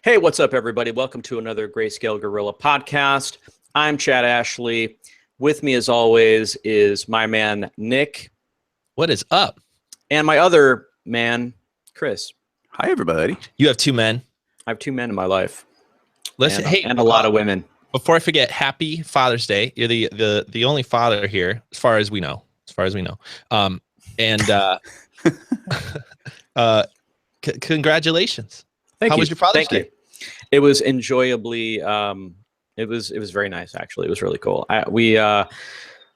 Hey, what's up, everybody? Welcome to another Greyscalegorilla podcast. I'm Chad Ashley. With me, as always, is my man, Nick. What is up? And my other man, Chris. Hi, everybody. You have two men. I have two men in my life. Listen, and a lot of women. Before I forget, happy Father's Day. You're the only father here, as far as we know. Congratulations. Thank you. How was your Father's Day? You. It was enjoyably. It was very nice, actually. It was really cool. We had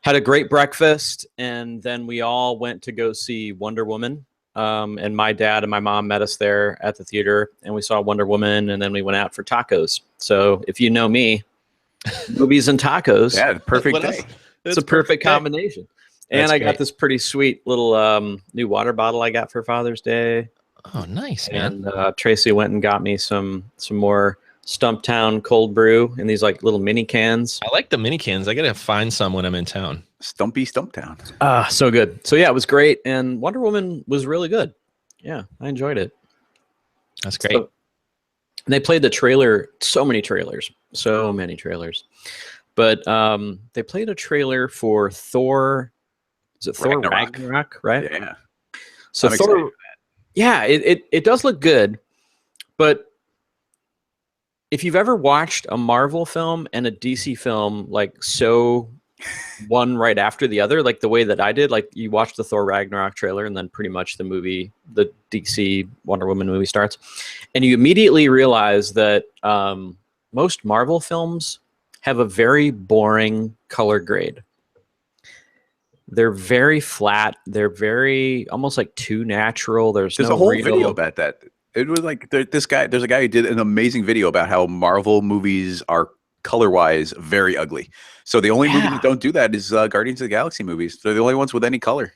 a great breakfast, and then we all went to go see Wonder Woman. And my dad and my mom met us there at the theater, and we saw Wonder Woman, and then we went out for tacos. So if you know me, movies and tacos. Yeah, perfect day. It's a perfect combination. And That's I great. got this pretty sweet little new water bottle I got for Father's Day. Oh, nice, man. And Tracy went and got me some more Stumptown cold brew in these like little mini cans. I like the mini cans. I gotta find some when I'm in town. Stumptown. So good. So yeah, it was great. And Wonder Woman was really good. Yeah, I enjoyed it. That's great. So, they played the trailer, so many trailers. But they played a trailer for Thor. Is it Thor Ragnarok, right? Yeah. So I'm excited for that. Yeah, it does look good, but if you've ever watched a Marvel film and a DC film like so one right after the other, like the way that I did, like you watch the Thor Ragnarok trailer and then pretty much the movie, the DC Wonder Woman movie starts, and you immediately realize that most Marvel films have a very boring color grade. They're very flat. They're very almost like too natural. There's a no whole real video about that. It was like there's a guy who did an amazing video about how Marvel movies are color-wise very ugly. So the only movie that don't do that is Guardians of the Galaxy movies. They're the only ones with any color.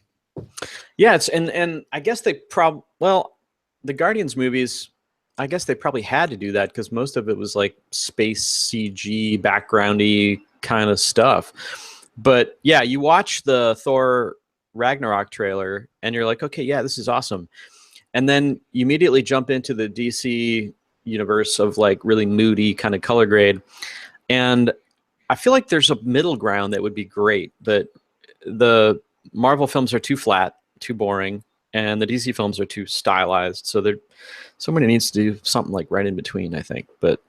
Yeah, and I guess they the Guardians movies, I guess they probably had to do that because most of it was like space CG backgroundy kind of stuff. But yeah, you watch the Thor Ragnarok trailer and you're like, okay, yeah, this is awesome. And then you immediately jump into the DC universe of like really moody kind of color grade. And I feel like there's a middle ground that would be great, but the Marvel films are too flat, too boring, and the DC films are too stylized. So somebody needs to do something like right in between, I think. But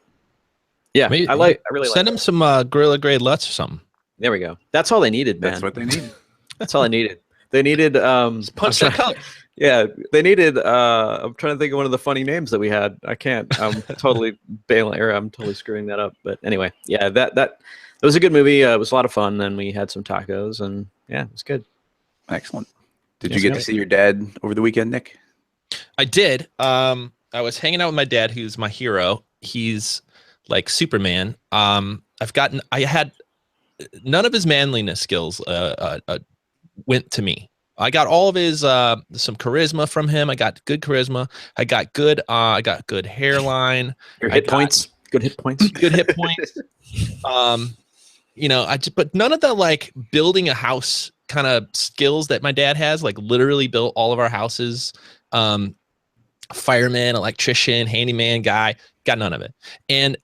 yeah, Maybe, I really send them some Gorilla Grade Lutz or something. There we go. That's all they needed, man. That's what they need. That's all I needed. They needed Punch that color. Yeah, they needed I'm trying to think of one of the funny names that we had. I can't. I'm totally bailing, or I'm totally screwing that up. But anyway, yeah, that was a good movie. It was a lot of fun. Then we had some tacos, and yeah, it was good. Excellent. Did you get to see your dad over the weekend, Nick? I did. I was hanging out with my dad, who's my hero. He's like Superman. I had none of his manliness skills went to me. I got all of his some charisma from him. I got good charisma. I got good hairline. Your hit points. Good hit points. Good hit points. But none of the like building a house kind of skills that my dad has, like literally built all of our houses. Fireman, electrician, handyman guy, got none of it. And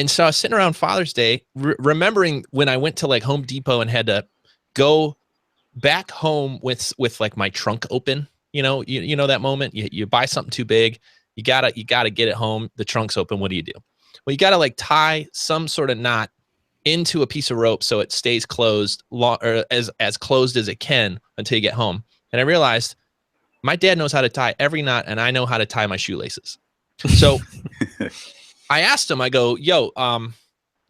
so I was sitting around Father's Day, remembering when I went to like Home Depot and had to go back home with like my trunk open. You know that moment you buy something too big, you gotta get it home, the trunk's open. What do you do? Well, you gotta like tie some sort of knot into a piece of rope so it stays closed or as closed as it can until you get home. And I realized my dad knows how to tie every knot, and I know how to tie my shoelaces. So I asked him, I go, yo,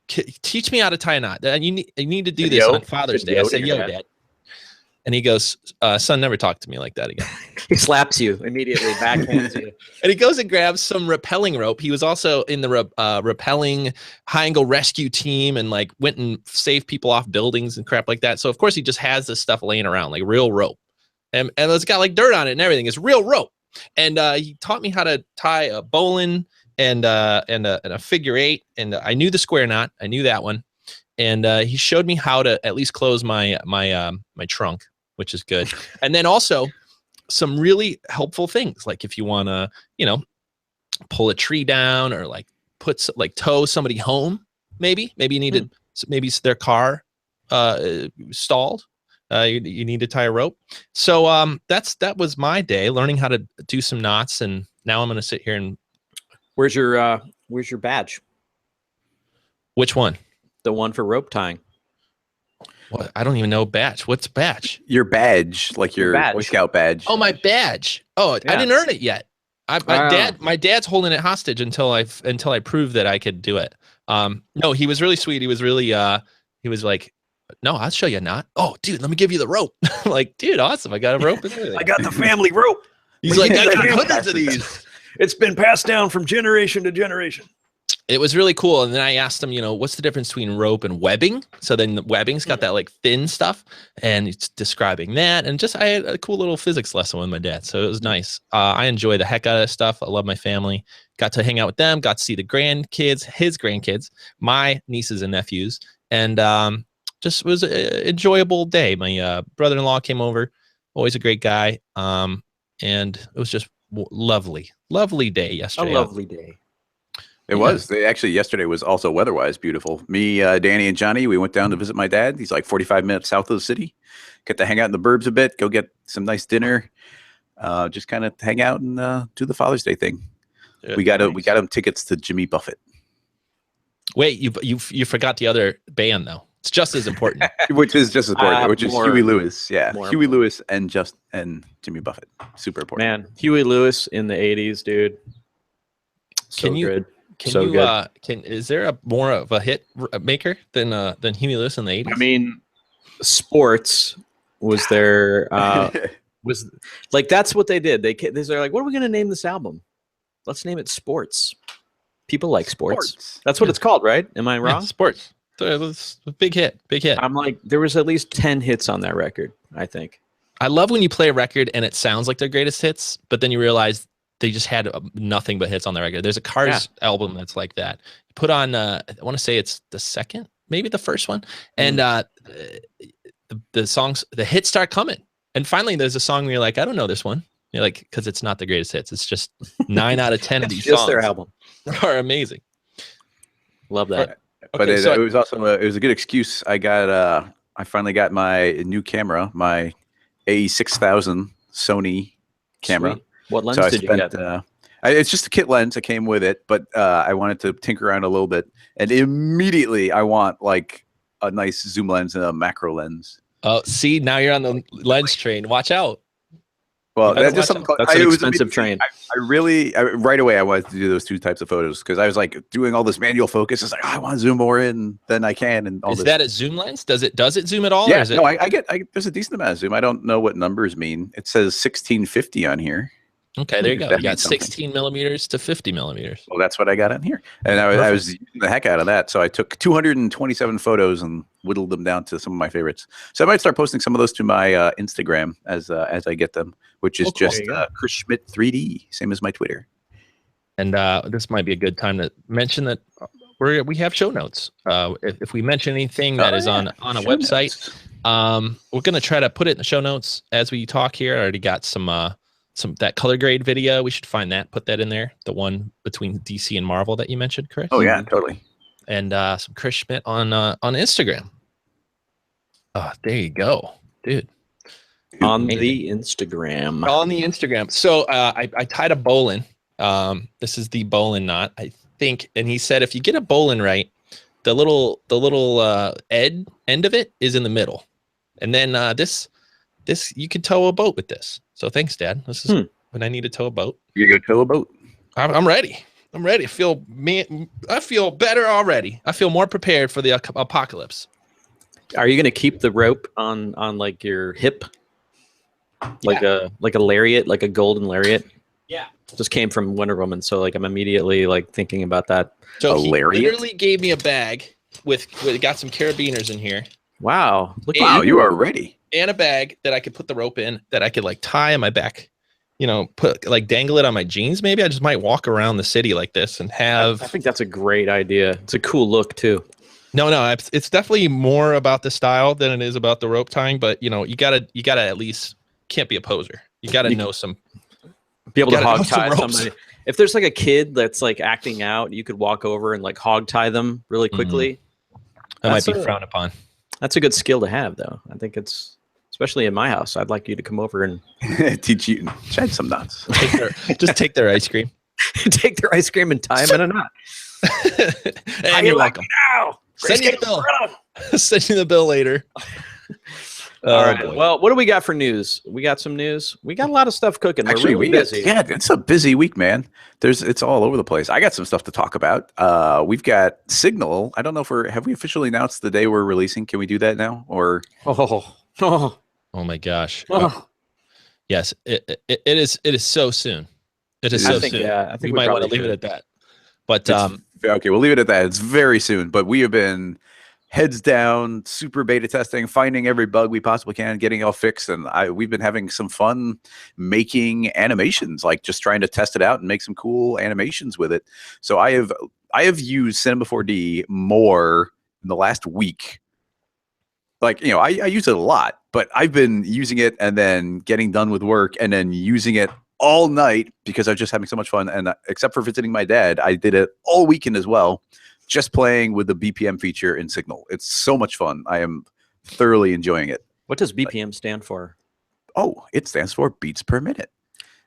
teach me how to tie a knot. You need to do this on Father's Day. I said, yo, Dad. And he goes, son, never talk to me like that again. He slaps you immediately, backhands you. And he goes and grabs some rappelling rope. He was also in the rappelling high angle rescue team and like went and saved people off buildings and crap like that. So of course he just has this stuff laying around, like real rope. And it's got like dirt on it and everything. It's real rope. And he taught me how to tie a bowline and a figure eight. And I knew the square knot. I knew that one. And he showed me how to at least close my trunk, which is good. And then also some really helpful things, like if you want to, pull a tree down or like tow somebody home. Maybe you need to, maybe their car stalled. You need to tie a rope. So that was my day, learning how to do some knots, and now I'm going to sit here and. Where's your badge? Which one? The one for rope tying. What? I don't even know badge. What's badge? Your badge, like your Boy Scout badge. Oh, my badge. Oh, yeah. I didn't earn it yet. My dad's holding it hostage until I prove that I could do it. No, he was really sweet. He was really he was like, no, I'll show you a knot. Oh, dude, let me give you the rope. Like, dude, awesome. I got a rope. I got the family rope. He's like, I got hundreds of these. It's been passed down from generation to generation. It was really cool. And then I asked him, what's the difference between rope and webbing? So then the webbing's got that like thin stuff, and it's describing that. And I had a cool little physics lesson with my dad. So it was nice. I enjoy the heck out of this stuff. I love my family. Got to hang out with them, got to see the grandkids, his grandkids, my nieces and nephews. And just was an enjoyable day. My brother-in-law came over, always a great guy. And it was just lovely day yesterday. A lovely day. It was. Yesterday was also weather-wise beautiful. Me, Danny, and Johnny, we went down to visit my dad. He's like 45 minutes south of the city. Get to hang out in the burbs a bit, go get some nice dinner, just kind of hang out and do the Father's Day thing. Yeah, we got him tickets to Jimmy Buffett. Wait, you forgot the other band though. It's just as important. Which is just as important. Which is Huey Lewis. Yeah, Huey important. Lewis and Jimmy Buffett. Super important. Man, Huey Lewis in the '80s, dude. So good. Is there more of a hit maker than Huey Lewis in the '80s? I mean, Sports was their was like that's what they did. They're like, what are we gonna name this album? Let's name it Sports. People like sports. That's what it's called, right? Am I wrong? Yeah, Sports. It was a big hit. I'm like, there was at least 10 hits on that record, I think. I love when you play a record and it sounds like their greatest hits, but then you realize they just had nothing but hits on the record. There's a Cars album that's like that. You put on, I want to say it's the second, maybe the first one, and the songs, the hits start coming, and finally there's a song where you're like, I don't know this one. You're like, because it's not the greatest hits. It's just 9 out of 10 of these songs. Their album are amazing. Love that. But it was also a good excuse. I finally got my new camera, my A6000 Sony camera. Sweet. What lens did you get? It's just a kit lens that came with it, but I wanted to tinker around a little bit, and immediately I want like a nice zoom lens and a macro lens. Oh, see, now you're on the lens train. Watch out. Well, that's an expensive train. I really right away I wanted to do those two types of photos because I was like doing all this manual focus. It's like I want to zoom more in than I can, and all is that a zoom lens? Does it zoom at all? Yeah, or is it... no, I get there's a decent amount of zoom. I don't know what numbers mean. It says 1650 on here. Okay, there you go. You got 16 millimeters to 50 millimeters. Well, that's what I got on here, and I was using the heck out of that. So I took 227 photos and whittled them down to some of my favorites. So I might start posting some of those to my Instagram as I get them, which is just Chris Schmidt 3D, same as my Twitter. And this might be a good time to mention that we have show notes. If we mention anything that is on a website, we're going to try to put it in the show notes as we talk here. I already got some that color grade video. We should find that, put that in there. The one between DC and Marvel that you mentioned, Chris. Oh yeah, totally. And some Chris Schmidt on Instagram. Oh, there you go, dude. On the Instagram. On the Instagram. So I tied a bowline. This is the bowline knot, I think. And he said if you get a bowline right, the little end of it is in the middle. And then this you can tow a boat with this. So thanks, Dad. This is when I need to tow a boat. You go tow a boat. I'm ready. I'm ready. I feel better already. I feel more prepared for the apocalypse. Are you going to keep the rope on like your hip? Like a lariat, like a golden lariat. Yeah. Just came from Wonder Woman, so like I'm immediately like thinking about that. So he literally gave me a bag with got some carabiners in here. Wow. Wow, you are ready. And a bag that I could put the rope in that I could like tie on my back. You know, put like dangle it on my jeans. Maybe I just might walk around the city like this and have. I think that's a great idea. It's a cool look too. No, it's definitely more about the style than it is about the rope tying. But you know, you gotta at least can't be a poser. You gotta know some. Be able to hog tie somebody. if there's like a kid that's like acting out, you could walk over and like hog tie them really quickly. That might be frowned upon. That's a good skill to have, though. I think it's, especially in my house, I'd like you to come over and teach you, shed some nuts. Just take their ice cream. Take their ice cream and tie them in a knot. And you're welcome. Now? Send you the bill. Send you the bill later. All right. Boy. Well, what do we got for news? We got some news. We got a lot of stuff cooking. Actually, we're really busy. Yeah, it's a busy week, man. It's all over the place. I got some stuff to talk about. We've got Signal. I don't know if have we officially announced the day we're releasing? Can we do that now? Or oh my gosh. Yes, it is so soon. It is so soon. Yeah, I think we might want to leave it at that. But okay, we'll leave it at that. It's very soon, but we have been heads down, super beta testing, finding every bug we possibly can, getting it all fixed, and we've been having some fun making animations, like just trying to test it out and make some cool animations with it. So I have used Cinema 4D more in the last week. Like, I use it a lot, but I've been using it and then getting done with work and then using it all night because I was just having so much fun. And except for visiting my dad, I did it all weekend as well, just playing with the BPM feature in Signal. It's so much fun. I am thoroughly enjoying it. What does BPM stand for? Oh, it stands for beats per minute.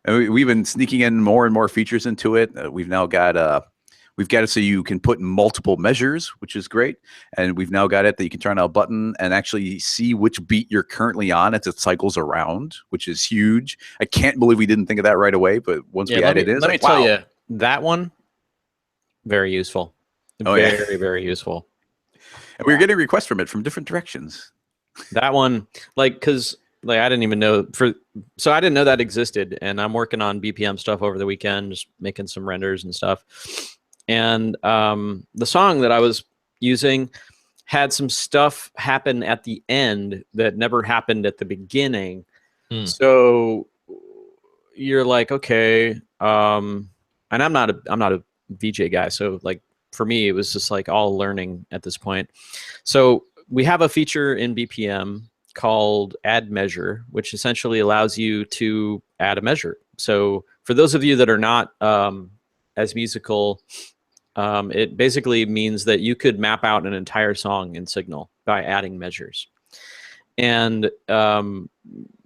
And we've been sneaking in more and more features into it. We've now got it so you can put multiple measures, which is great. And we've now got it that you can turn on a button and actually see which beat you're currently on as it cycles around, which is huge. I can't believe we didn't think of that right away, but once we added it, let me tell you, that one, very useful. Very useful. And we were getting requests from it from different directions. That one, I didn't even know so I didn't know that existed, and I'm working on BPM stuff over the weekend, just making some renders and stuff. And the song that I was using had some stuff happen at the end that never happened at the beginning. So you're like, okay, and I'm not a VJ guy, so like for me it was just like all learning at this point. So we have a feature in BPM called Add Measure, which essentially allows you to add a measure. So for those of you that are not as musical, it basically means that you could map out an entire song in Signal by adding measures. And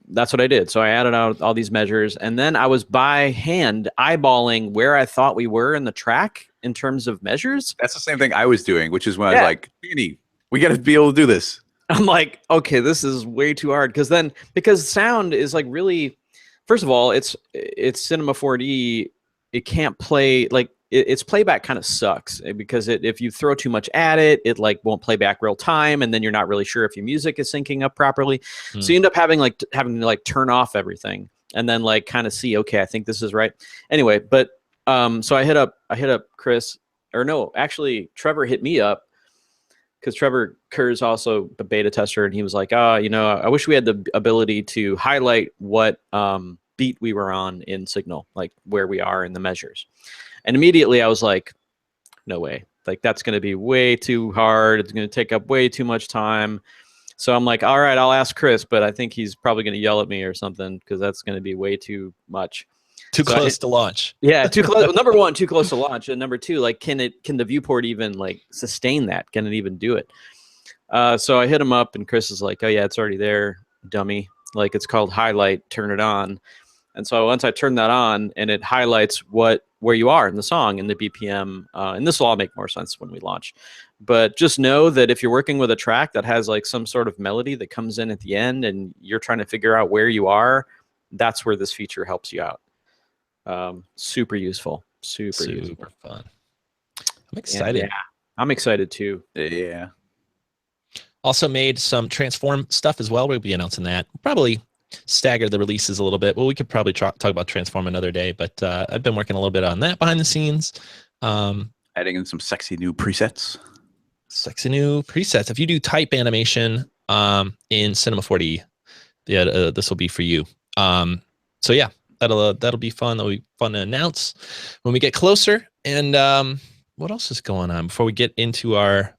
that's what I did. So I added out all these measures, and then I was by hand eyeballing where I thought we were in the track in terms of measures. That's the same thing I was doing, which is when I was like, Danny, we got to be able to do this. I'm like, okay, this is way too hard. Because sound is like really, first of all, it's Cinema 4D. It can't play, like, its playback kind of sucks because if you throw too much at it, it like won't play back real time, and then you're not really sure if your music is syncing up properly. So you end up having to like turn off everything and then like kind of see, okay, I think this is right. Anyway, but so I hit up Chris, or no, actually Trevor hit me up because Trevor Kerr's also a beta tester, and he was like, I wish we had the ability to highlight what beat we were on in Signal, like where we are in the measures. And immediately I was like, no way. Like, that's going to be way too hard. It's going to take up way too much time. So I'm like, all right, I'll ask Chris, but I think he's probably going to yell at me or something because that's going to be way too much. Too close to launch. Yeah, too close. Number one, too close to launch. And number two, like, can the viewport even like sustain that? Can it even do it? So I hit him up, and Chris is like, oh yeah, it's already there, dummy. Like, it's called highlight, turn it on. And so once I turn that on, and it highlights where you are in the song in the BPM, and this will all make more sense when we launch. But just know that if you're working with a track that has like some sort of melody that comes in at the end, and you're trying to figure out where you are, that's where this feature helps you out. Super useful, super useful, fun. I'm excited. Yeah, I'm excited too. Yeah. Also made some Transform stuff as well. We'll be announcing that. Probably stagger the releases a little bit. Well, we could probably talk about Transform another day, but I've been working a little bit on that behind the scenes. Adding in some sexy new presets. If you do type animation in Cinema 4D, this will be for you. So yeah, that'll be fun. That'll be fun to announce when we get closer. And what else is going on before we get into our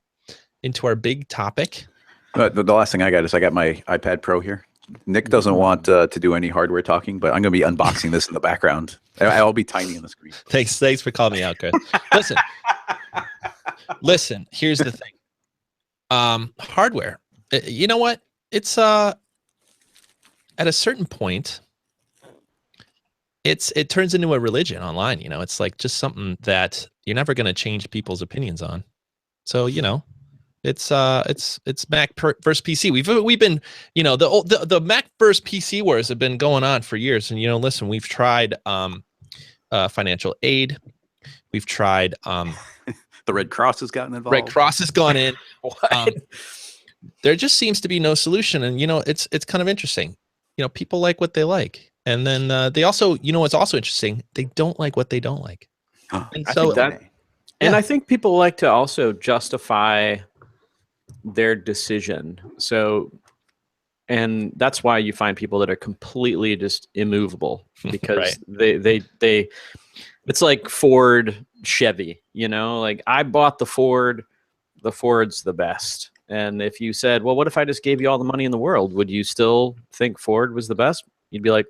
big topic? The last thing I got is I got my iPad Pro here. Nick doesn't want to do any hardware talking, but I'm going to be unboxing this in the background. I'll be tiny on the screen. Thanks for calling me out, Chris. Listen. Here's the thing. Hardware. You know what? It's at a certain point, it turns into a religion online. You know, it's like just something that you're never going to change people's opinions on. So you know, it's Mac versus PC. We've been, you know, the Mac versus PC wars have been going on for years. And you know, listen, we've tried financial aid. We've tried the Red Cross has gotten involved. Red Cross has gone in. What? There just seems to be no solution, and you know, it's kind of interesting. You know, people like what they like, and then they also, you know, what's also interesting, they don't like what they don't like. And so and I think people like to also justify their decision. So, and that's why you find people that are completely just immovable because they it's like Ford, Chevy, you know, like I bought the Ford's the best. And if you said, well, what if I just gave you all the money in the world? Would you still think Ford was the best? You'd be like,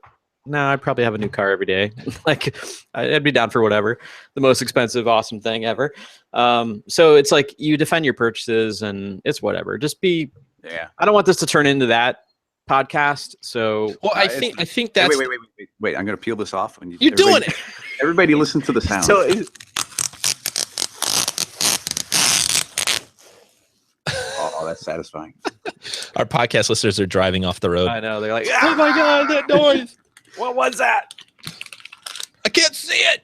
no, I'd probably have a new car every day. Like I'd be down for whatever, the most expensive, awesome thing ever. So it's like you defend your purchases and it's whatever. Just be, I don't want this to turn into that podcast. So well, I think that's wait. I'm going to peel this off. When you're doing it. Everybody listen to the sound. So oh, that's satisfying. Our podcast listeners are driving off the road. I know. They're like, oh my God, that noise. What was that? I can't see it.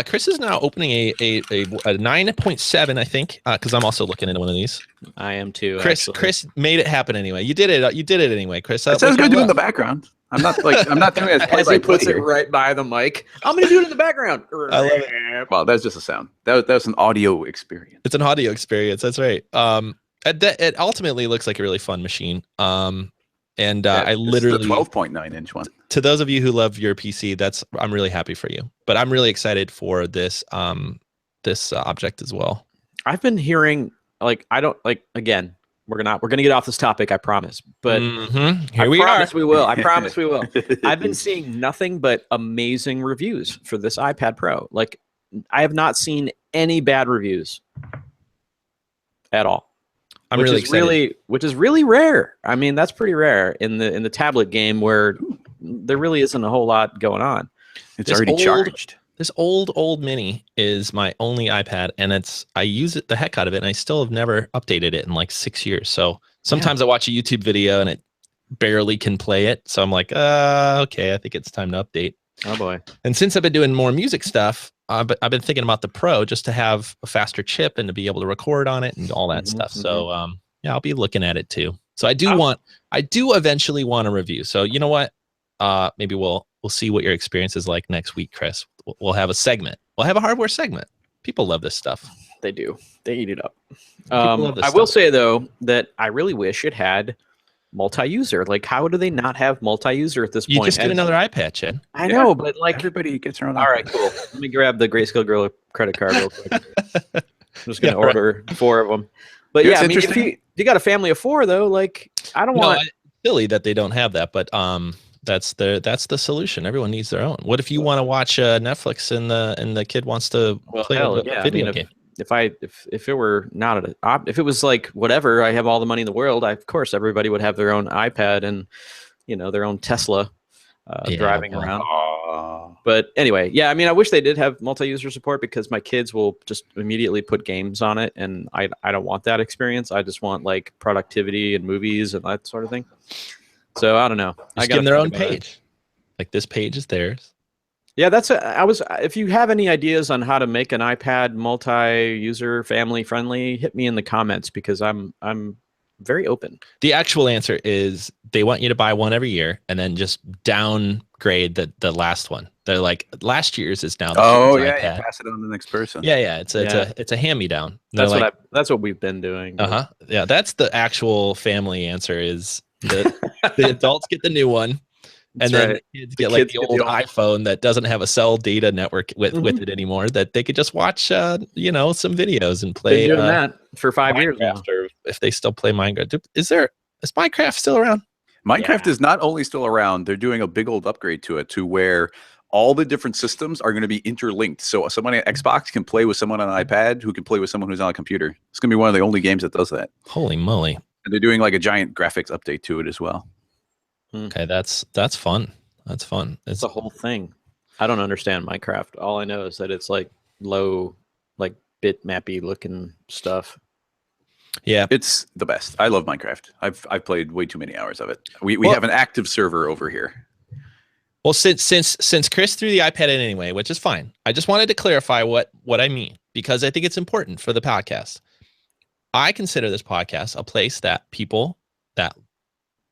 Chris is now opening a 9.7, I think, because I'm also looking into one of these. I am too. Chris made it happen anyway. You did it. You did it anyway, Chris. It sounds good to do in the background. I'm not doing it as he puts it right by the mic. I'm going to do it in the background. I love it. Well, that's just a sound. That was an audio experience. It's an audio experience. That's right. It ultimately looks like a really fun machine. I literally 12.9 inch one. To those of you who love your PC, I'm really happy for you. But I'm really excited for this object as well. I've been hearing again, we're gonna get off this topic, I promise. But Here we are. We will. I promise we will. I've been seeing nothing but amazing reviews for this iPad Pro. Like I have not seen any bad reviews at all. I'm really excited. Which is really rare. I mean, that's pretty rare in the tablet game where there really isn't a whole lot going on. It's already charged. This old mini is my only iPad, and I use it the heck out of it, and I still have never updated it in like 6 years. So sometimes I watch a YouTube video and it barely can play it. So I'm like, okay, I think it's time to update. Oh boy. And since I've been doing more music stuff, I've been thinking about the Pro just to have a faster chip and to be able to record on it and all that stuff. So I'll be looking at it too. So I do eventually want a review. So you know what? Maybe we'll see what your experience is like next week, Chris. We'll have a segment. We'll have a hardware segment. People love this stuff. They do. They eat it up. I will say though that I really wish it had multi-user. Like, how do they not have multi-user at this point? You just get another iPad, Chad. I know, but like everybody gets their own. All right, cool. Let me grab the Greyscalegorilla credit card real quick. I'm just gonna order 4 of them. But I mean, if you got a family of 4 though, like I don't want. It's silly that they don't have that, but that's the solution. Everyone needs their own. What if you want to watch Netflix and the kid wants to play a video game? If it were not if it was like whatever, I have all the money in the world, of course everybody would have their own iPad and their own Tesla driving around. But anyway, I mean, I wish they did have multi-user support because my kids will just immediately put games on it, and I don't want that experience. I just want like productivity and movies and that sort of thing. So I don't know. Just give them their own page. Like this page is theirs. Yeah, if you have any ideas on how to make an iPad multi-user family friendly, hit me in the comments because I'm very open. The actual answer is they want you to buy one every year and then just downgrade the last one. They're like, last year's is now the iPad. You pass it on to the next person. Yeah, it's a hand-me-down. That's what we've been doing. Yeah, that's the actual family answer is the adults get the new one. And then the kids get the old iPhone that doesn't have a cell data network with it anymore, that they could just watch, some videos and play. Been doing that for 5 years now. Or if they still play Minecraft. Is Minecraft still around? Minecraft is not only still around, they're doing a big old upgrade to it to where all the different systems are going to be interlinked. So someone at Xbox can play with someone on an iPad who can play with someone who's on a computer. It's going to be one of the only games that does that. Holy moly. And they're doing like a giant graphics update to it as well. Okay, that's fun. That's fun. It's the whole thing. I don't understand Minecraft. All I know is that it's like low, like bitmappy looking stuff. Yeah, it's the best. I love Minecraft. I've played way too many hours of it. We have an active server over here. Well, since Chris threw the iPad in anyway, which is fine. I just wanted to clarify what I mean, because I think it's important for the podcast. I consider this podcast a place that people that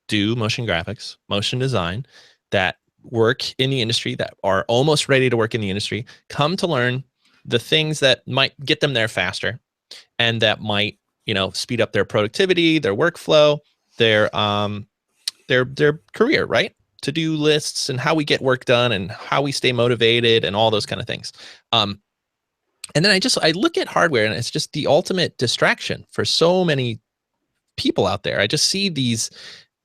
do motion graphics, motion design, that work in the industry, that are almost ready to work in the industry, come to learn the things that might get them there faster, and that might, speed up their productivity, their workflow, their career, right? To-do lists and how we get work done and how we stay motivated and all those kind of things. And then I look at hardware, and it's just the ultimate distraction for so many people out there. I just see these,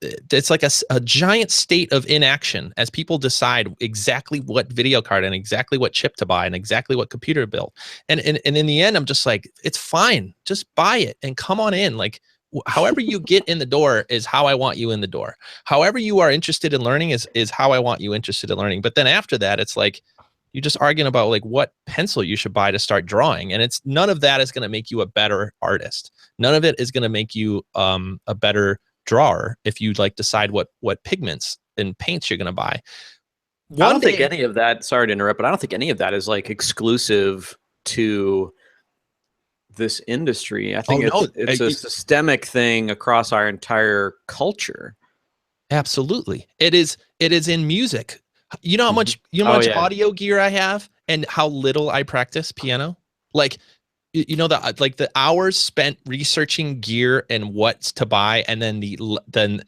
it's like a giant state of inaction as people decide exactly what video card and exactly what chip to buy and exactly what computer to build. And in the end, I'm just like, it's fine. Just buy it and come on in. Like, however you get in the door is how I want you in the door. However you are interested in learning is how I want you interested in learning. But then after that, it's like, you're just arguing about like what pencil you should buy to start drawing. And it's none of that is going to make you a better artist. None of it is going to make you a better drawer if you like decide what pigments and paints you're going to buy. I don't think any of that, sorry to interrupt, but I don't think any of that is like exclusive to this industry. I think it's a systemic thing across our entire culture. Absolutely. It is in music. You know how much audio gear I have and how little I practice piano? Like, the hours spent researching gear and what to buy, and then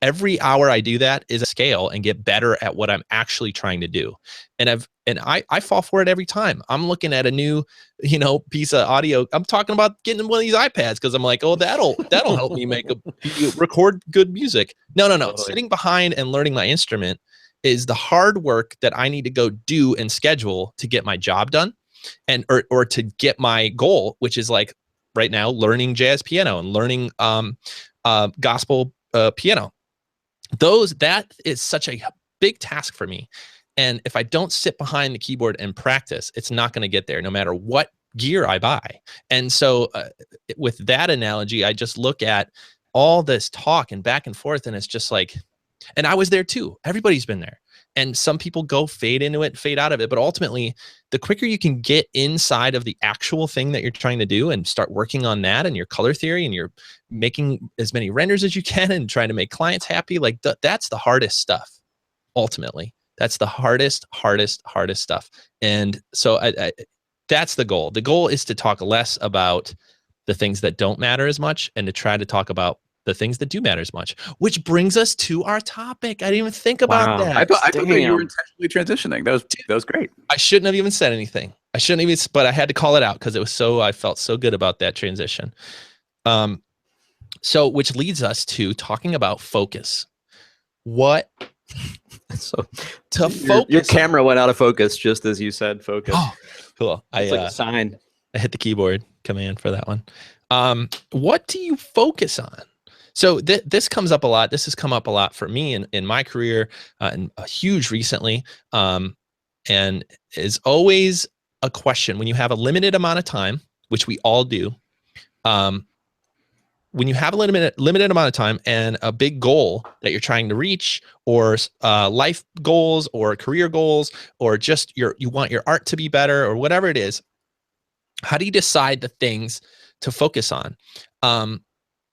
every hour I do that is a scale and get better at what I'm actually trying to do. And I fall for it every time. I'm looking at a new, piece of audio. I'm talking about getting one of these iPads because I'm like, oh, that'll help me record good music. No. Totally. Sitting behind and learning my instrument is the hard work that I need to go do and schedule to get my job done. And or to get my goal, which is like right now learning jazz piano and learning gospel piano. That is such a big task for me. And if I don't sit behind the keyboard and practice, it's not going to get there no matter what gear I buy. And so with that analogy, I just look at all this talk and back and forth, and it's just like, and I was there too. Everybody's been there. And some people go fade into it, fade out of it. But ultimately, the quicker you can get inside of the actual thing that you're trying to do and start working on that and your color theory, and you're making as many renders as you can and trying to make clients happy, like that's the hardest stuff. Ultimately, that's the hardest stuff. And so that's the goal. The goal is to talk less about the things that don't matter as much and to try to talk about the things that do matter as much, which brings us to our topic. I didn't even think about that. I thought that you were intentionally transitioning. That was great. I shouldn't have even said anything. But I had to call it out because I felt so good about that transition. So which leads us to talking about focus. What? So to focus. Your camera went out of focus just as you said focus. Oh, cool. It's like a sign. I hit the keyboard command for that one. What do you focus on? So this comes up a lot. This has come up a lot for me in my career, and a huge recently, and is always a question when you have a limited amount of time, which we all do. When you have a limited amount of time and a big goal that you're trying to reach, or life goals or career goals, or just you want your art to be better or whatever it is, how do you decide the things to focus on?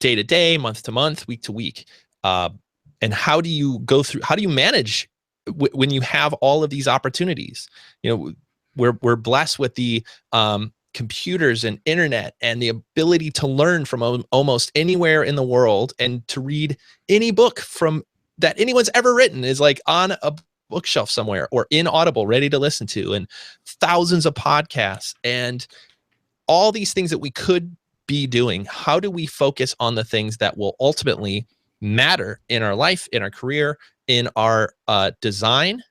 Day to day, month to month, week to week, and how do you manage when you have all of these opportunities? We're blessed with the computers and internet and the ability to learn from almost anywhere in the world, and to read any book from that anyone's ever written is like on a bookshelf somewhere or in Audible, ready to listen to, and thousands of podcasts and all these things that we could be doing. How do we focus on the things that will ultimately matter in our life, in our career, in our design,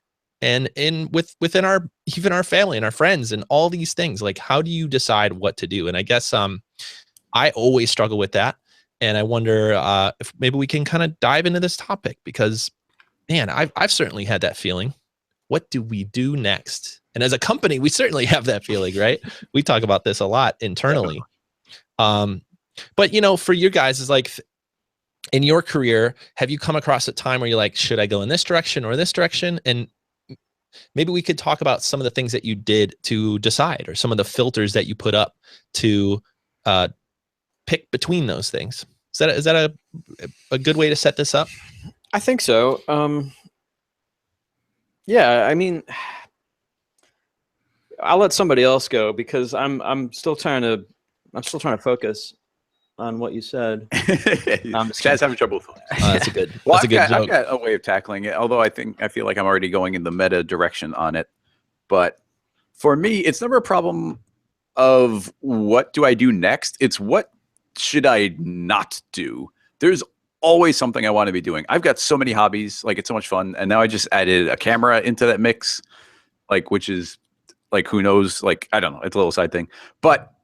and within our even our family and our friends and all these things. Like, how do you decide what to do? And I guess I always struggle with that, and I wonder if maybe we can kind of dive into this topic, because man, I've certainly had that feeling. What do we do next? And as a company, we certainly have that feeling, right? We talk about this a lot internally. But you know, for you guys, is like, in your career, have you come across a time where you're like, should I go in this direction or this direction? And maybe we could talk about some of the things that you did to decide, or some of the filters that you put up to pick between those things. Is that a good way to set this up? I think so. Yeah, I mean, I'll let somebody else go, because I'm still trying to focus on what you said. Chad's having trouble with that's a good joke. I've got a way of tackling it, although I feel like I'm already going in the meta direction on it. But for me, it's never a problem of what do I do next. It's what should I not do. There's always something I want to be doing. I've got so many hobbies, like it's so much fun. And now I just added a camera into that mix, like, which is like, who knows, like, I don't know, it's a little side thing, but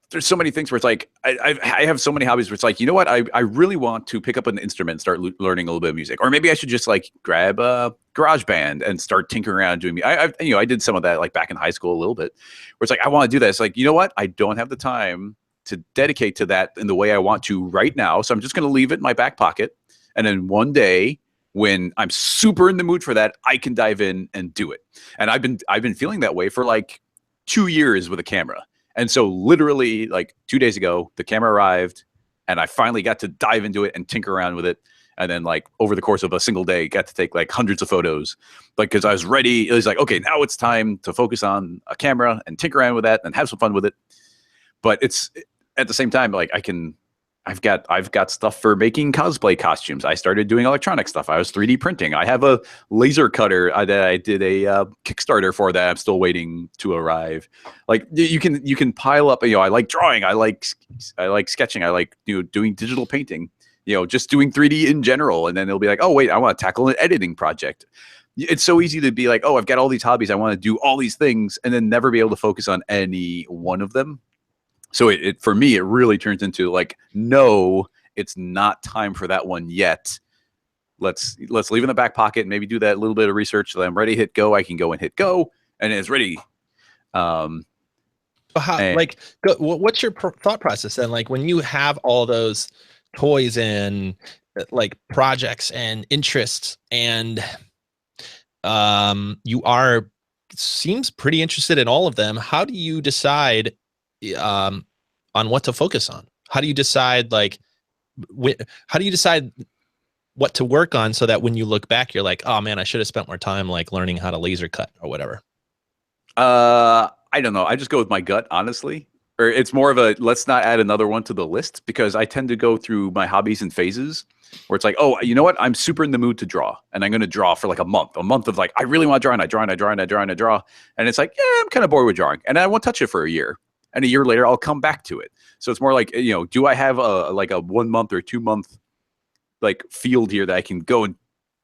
there's so many things where it's like, I have so many hobbies where it's like, you know what, I really want to pick up an instrument and start learning a little bit of music, or maybe I should just like grab a GarageBand and start tinkering around doing I did some of that like back in high school a little bit, where it's like, I want to do that. It's like, you know what, I don't have the time to dedicate to that in the way I want to right now. So I'm just going to leave it in my back pocket. And then one day when I'm super in the mood for that, I can dive in and do it. And I've been feeling that way for like 2 years with a camera. And so literally like 2 days ago, the camera arrived and I finally got to dive into it and tinker around with it. And then like over the course of a single day, got to take like hundreds of photos, like, cause I was ready. It was like, okay, now it's time to focus on a camera and tinker around with that and have some fun with it. But it's at the same time, like I've got stuff for making cosplay costumes. I started doing electronic stuff. I was 3D printing. I have a laser cutter that I did a Kickstarter for that I'm still waiting to arrive. Like you can pile up. I like drawing. I like sketching. I like doing digital painting. Just doing 3D in general. And then it'll be like, oh wait, I want to tackle an editing project. It's so easy to be like, oh, I've got all these hobbies. I want to do all these things, and then never be able to focus on any one of them. So it for me, it really turns into like, no, it's not time for that one yet. Let's leave it in the back pocket and maybe do that little bit of research. So that I'm ready to hit go. I can go and hit go, and it's ready. What's your thought process then? Like when you have all those toys and like projects and interests, and you seems pretty interested in all of them. How do you decide on what to focus on? How do you decide what to work on, so that when you look back, you're like, oh man, I should have spent more time like learning how to laser cut or whatever? I don't know. I just go with my gut, honestly. Or it's more of a, let's not add another one to the list, because I tend to go through my hobbies in phases where it's like, oh, you know what? I'm super in the mood to draw, and I'm going to draw for like a month of like, I really want to draw, and I draw and I draw and I draw and I draw. And it's like, yeah, I'm kind of bored with drawing, and I won't touch it for a year. And a year later, I'll come back to it. So it's more like, do I have a 1 month or 2 month like field here that I can go and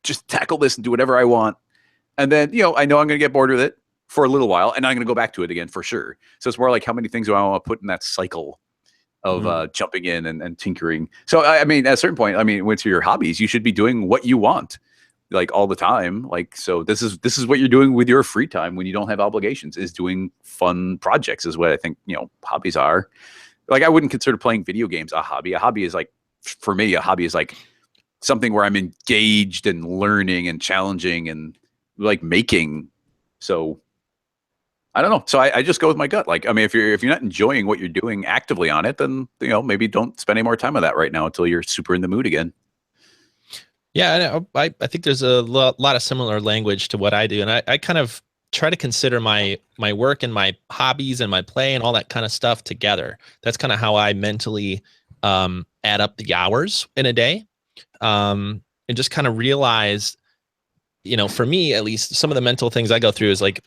just tackle this and do whatever I want? And then, I know I'm going to get bored with it for a little while, and I'm going to go back to it again for sure. So it's more like, how many things do I want to put in that cycle of jumping in and tinkering? So, I mean, at a certain point, with your hobbies, you should be doing what you want, like all the time. Like, so this is what you're doing with your free time when you don't have obligations, is doing fun projects, is what I think, hobbies are. Like, I wouldn't consider playing video games a hobby. A hobby is like, for me, a hobby is like something where I'm engaged and learning and challenging and like making. So I don't know. So I just go with my gut. Like, if you're not enjoying what you're doing actively on it, then, maybe don't spend any more time on that right now until you're super in the mood again. Yeah, I think there's a lot of similar language to what I do. And I kind of try to consider my work and my hobbies and my play and all that kind of stuff together. That's kind of how I mentally add up the hours in a day, and just kind of realize, for me, at least, some of the mental things I go through is like,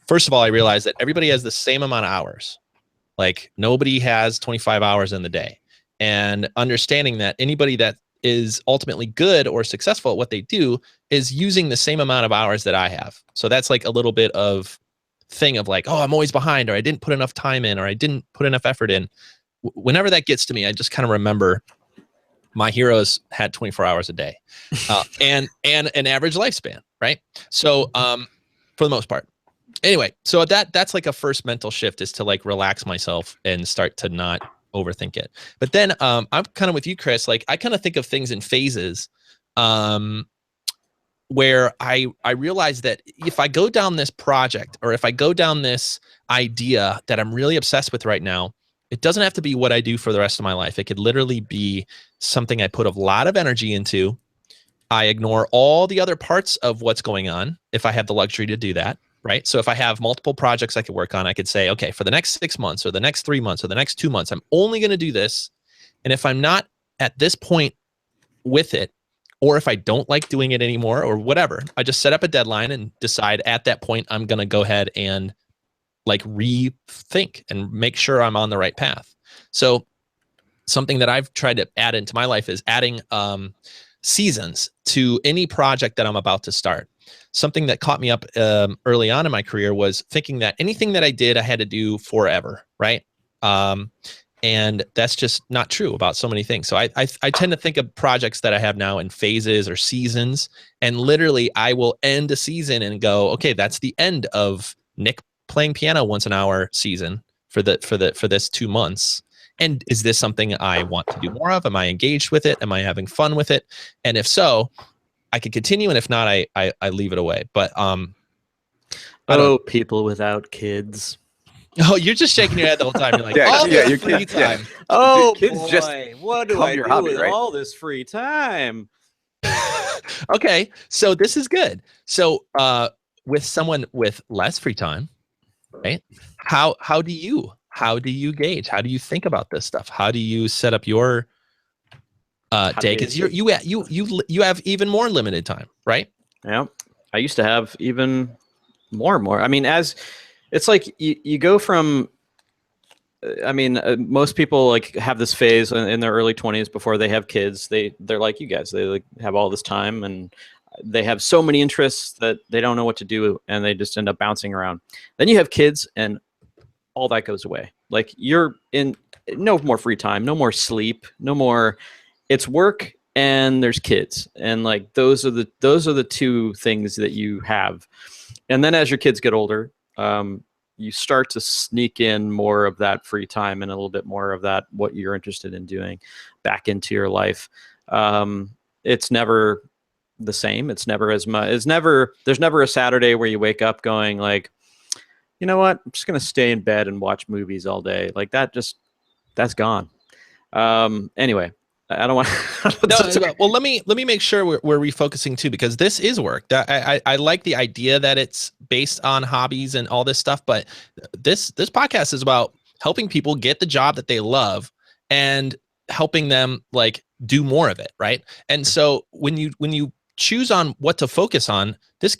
first of all, I realize that everybody has the same amount of hours. Like, nobody has 25 hours in the day. And understanding that anybody that is ultimately good or successful at what they do is using the same amount of hours that I have. So that's like a little bit of thing of like, oh, I'm always behind, or I didn't put enough time in, or I didn't put enough effort in. Whenever that gets to me, I just kind of remember my heroes had 24 hours a day, and an average lifespan, right? So for the most part. Anyway, so that's like a first mental shift, is to like relax myself and start to not overthink it. But then I'm kind of with you, Chris. Like I kind of think of things in phases, where I realize that if I go down this project, or if I go down this idea that I'm really obsessed with right now, it doesn't have to be what I do for the rest of my life. It could literally be something I put a lot of energy into. I ignore all the other parts of what's going on if I have the luxury to do that. Right. So if I have multiple projects I could work on, I could say, okay, for the next 6 months or the next 3 months or the next 2 months, I'm only going to do this. And if I'm not at this point with it, or if I don't like doing it anymore or whatever, I just set up a deadline and decide at that point, I'm going to go ahead and like rethink and make sure I'm on the right path. So something that I've tried to add into my life is adding seasons to any project that I'm about to start. Something that caught me up early on in my career was thinking that anything that I did, I had to do forever, right? And that's just not true about so many things. So I tend to think of projects that I have now in phases or seasons, and literally I will end a season and go, okay, that's the end of Nick playing piano once an hour season for this 2 months. And is this something I want to do more of? Am I engaged with it? Am I having fun with it? And if so, I could continue, and if not, I leave it away. But people without kids. Oh, you're just shaking your head the whole time. You're like, your free kids, time. Yeah. Oh kids boy, just what do I do hobby, with right? all this free time? Okay, so this is good. So with someone with less free time, right? How do you gauge? How do you think about this stuff? How do you set up your day? Because you have even more limited time, right? Yeah, I used to have even more and more. I mean, as it's like you go from. I mean, most people like have this phase in their early 20s before they have kids. They're like you guys. They like have all this time and they have so many interests that they don't know what to do, and they just end up bouncing around. Then you have kids, and all that goes away. Like you're in no more free time, no more sleep, no more. It's work and there's kids, and like those are the two things that you have. And then as your kids get older, you start to sneak in more of that free time and a little bit more of that what you're interested in doing back into your life. It's never the same. It's never as much. There's never a Saturday where you wake up going like, you know what? I'm just gonna stay in bed and watch movies all day. Like that's gone. Anyway, I don't want. Well, let me make sure we're refocusing too, because this is work. I like the idea that it's based on hobbies and all this stuff, but this podcast is about helping people get the job that they love and helping them like do more of it, right? And so when you choose on what to focus on, this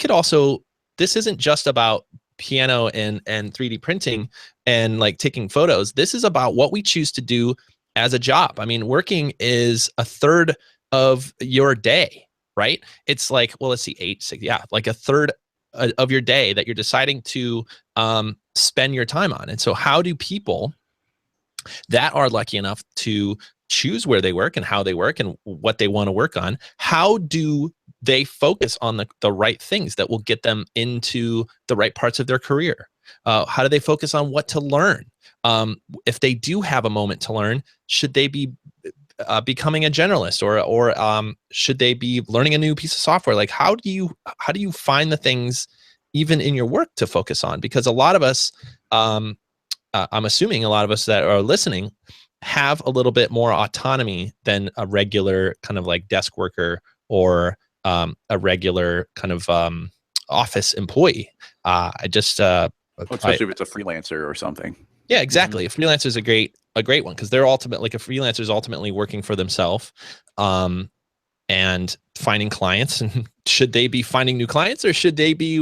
isn't just about piano and 3D printing and like taking photos. This is about what we choose to do as a job. I mean, working is a third of your day, right? It's like, well, let's see, 8, 6, yeah, like a third of your day that you're deciding to spend your time on. And so how do people that are lucky enough to choose where they work and how they work and what they want to work on, how do they focus on the right things that will get them into the right parts of their career? How do they focus on what to learn? If they do have a moment to learn, should they be becoming a generalist, or should they be learning a new piece of software? Like, how do you find the things even in your work to focus on? Because a lot of us, I'm assuming a lot of us that are listening have a little bit more autonomy than a regular kind of like desk worker or a regular kind of office employee. Especially if it's a freelancer or something. Yeah, exactly. A freelancer is a great one, because they're ultimately, like, a freelancer is ultimately working for themselves and finding clients. And should they be finding new clients, or should they be,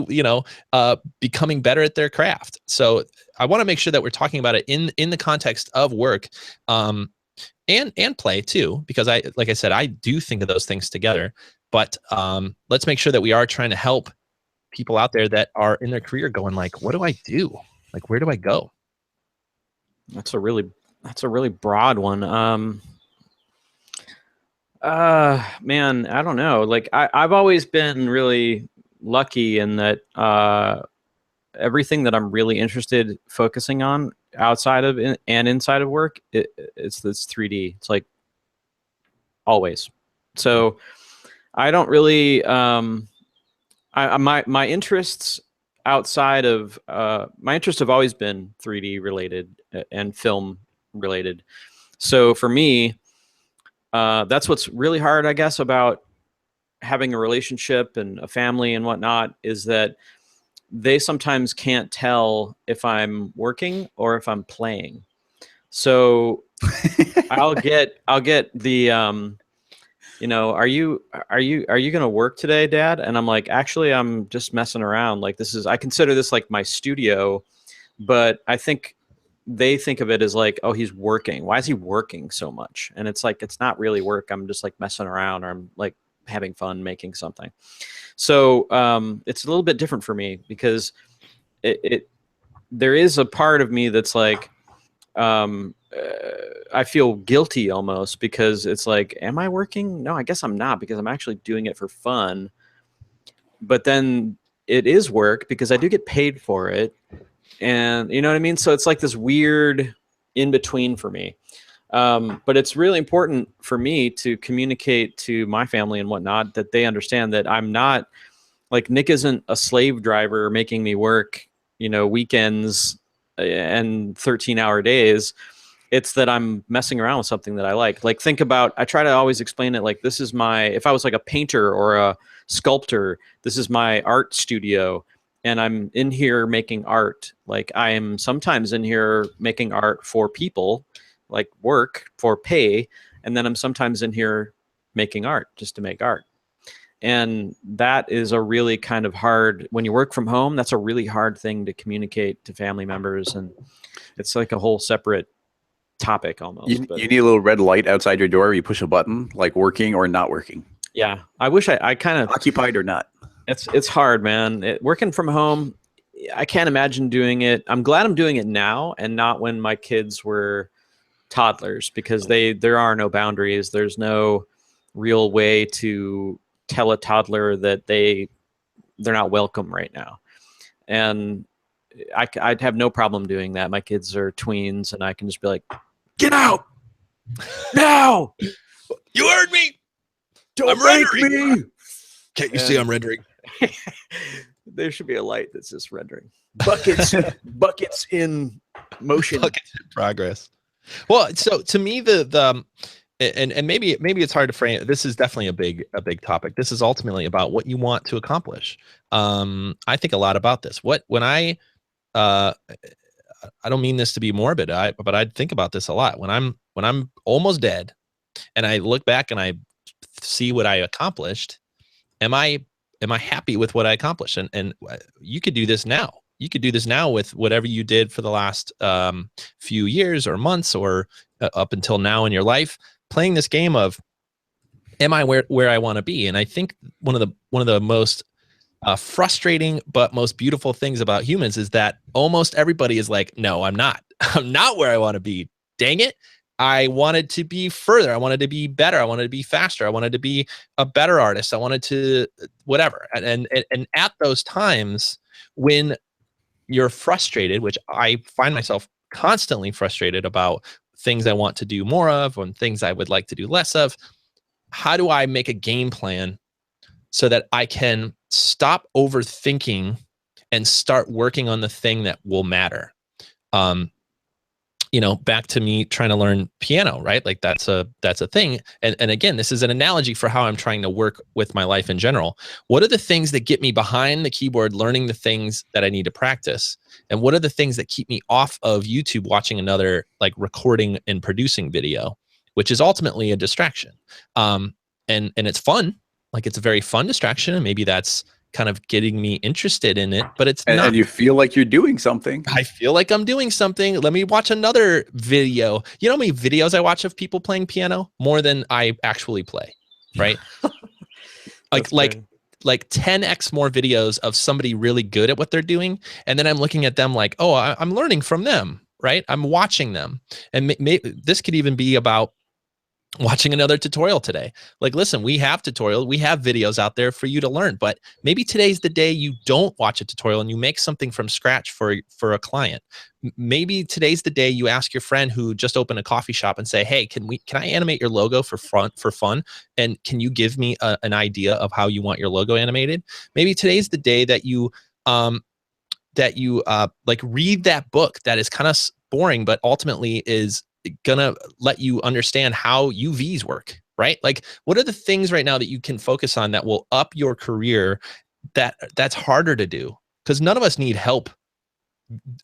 becoming better at their craft? So I want to make sure that we're talking about it in the context of work. and play too, because like I said, I do think of those things together. But let's make sure that we are trying to help people out there that are in their career going like, what do I do? Like, where do I go? That's a really broad one. Man, I don't know. Like I've always been really lucky in that everything that I'm really interested focusing on outside of and inside of work, it's this 3D. It's like always. So I don't really my interests outside of my interests have always been 3D related and film related. So for me, that's what's really hard, I guess, about having a relationship and a family and whatnot, is that they sometimes can't tell if I'm working or if I'm playing. So I'll get the you know, are you going to work today, Dad? And I'm like, actually, I'm just messing around. Like, I consider this like my studio, but I think they think of it as like, oh, he's working. Why is he working so much? And it's like, it's not really work. I'm just like messing around, or I'm like having fun making something. So it's a little bit different for me, because there is a part of me that's like, I feel guilty almost, because it's like, am I working? No, I guess I'm not, because I'm actually doing it for fun. But then it is work because I do get paid for it. And you know what I mean? So it's like this weird in between for me. But it's really important for me to communicate to my family and whatnot that they understand that I'm not, like, Nick isn't a slave driver making me work, you know, weekends and 13-hour days. It's that I'm messing around with something that I like. Like, think about, I try to always explain it like, this is if I was like a painter or a sculptor, this is my art studio, and I'm in here making art. Like, I am sometimes in here making art for people, like work for pay, and then I'm sometimes in here making art just to make art. And that is a really kind of hard, when you work from home, that's a really hard thing to communicate to family members. And it's like a whole separate topic almost. You need a little red light outside your door where you push a button, like working or not working. Yeah. I wish I kind of occupied or not. It's hard, man. Working from home, I can't imagine doing it. I'm glad I'm doing it now and not when my kids were toddlers, because there are no boundaries. There's no real way to tell a toddler that they're not welcome right now. And I'd have no problem doing that. My kids are tweens, and I can just be like, get out now. You heard me. I'm rendering. Me. Can't you see I'm rendering? There should be a light that says rendering. Buckets in motion. Buckets in progress. Well, so to me, and maybe it's hard to frame it. This is definitely a big topic. This is ultimately about what you want to accomplish. I think a lot about this. When I don't mean this to be morbid, but I think about this a lot. When I'm almost dead, and I look back and I see what I accomplished, am I happy with what I accomplished? And you could do this now. You could do this now with whatever you did for the last few years or months or up until now in your life, playing this game of, am I where I want to be? And I think one of the most frustrating but most beautiful things about humans is that almost everybody is like, no, I'm not. I'm not where I want to be. Dang it. I wanted to be further. I wanted to be better. I wanted to be faster. I wanted to be a better artist. I wanted to whatever. And at those times when you're frustrated, which I find myself constantly frustrated about things I want to do more of and things I would like to do less of, how do I make a game plan so that I can stop overthinking and start working on the thing that will matter? Back to me trying to learn piano, right? Like that's a thing. And again, this is an analogy for how I'm trying to work with my life in general. What are the things that get me behind the keyboard, learning the things that I need to practice? And what are the things that keep me off of YouTube watching another like recording and producing video, which is ultimately a distraction. And it's fun. Like it's a very fun distraction. And maybe that's kind of getting me interested in it, but it's and, not. And you feel like you're doing something. I feel like I'm doing something. Let me watch another video. You know how many videos I watch of people playing piano? More than I actually play, right? like 10x more videos of somebody really good at what they're doing. And then I'm looking at them like, oh, I'm learning from them, right? I'm watching them. And this could even be about watching another tutorial today. Like, listen, we have videos out there for you to learn, but maybe today's the day you don't watch a tutorial and you make something from scratch for a client. Maybe today's the day you ask your friend who just opened a coffee shop and say, hey, can I animate your logo for fun? And can you give me an idea of how you want your logo animated? Maybe today's the day that you like read that book that is kind of boring, but ultimately is gonna let you understand how UVs work, right? Like, what are the things right now that you can focus on that will up your career that's harder to do? Because none of us need help.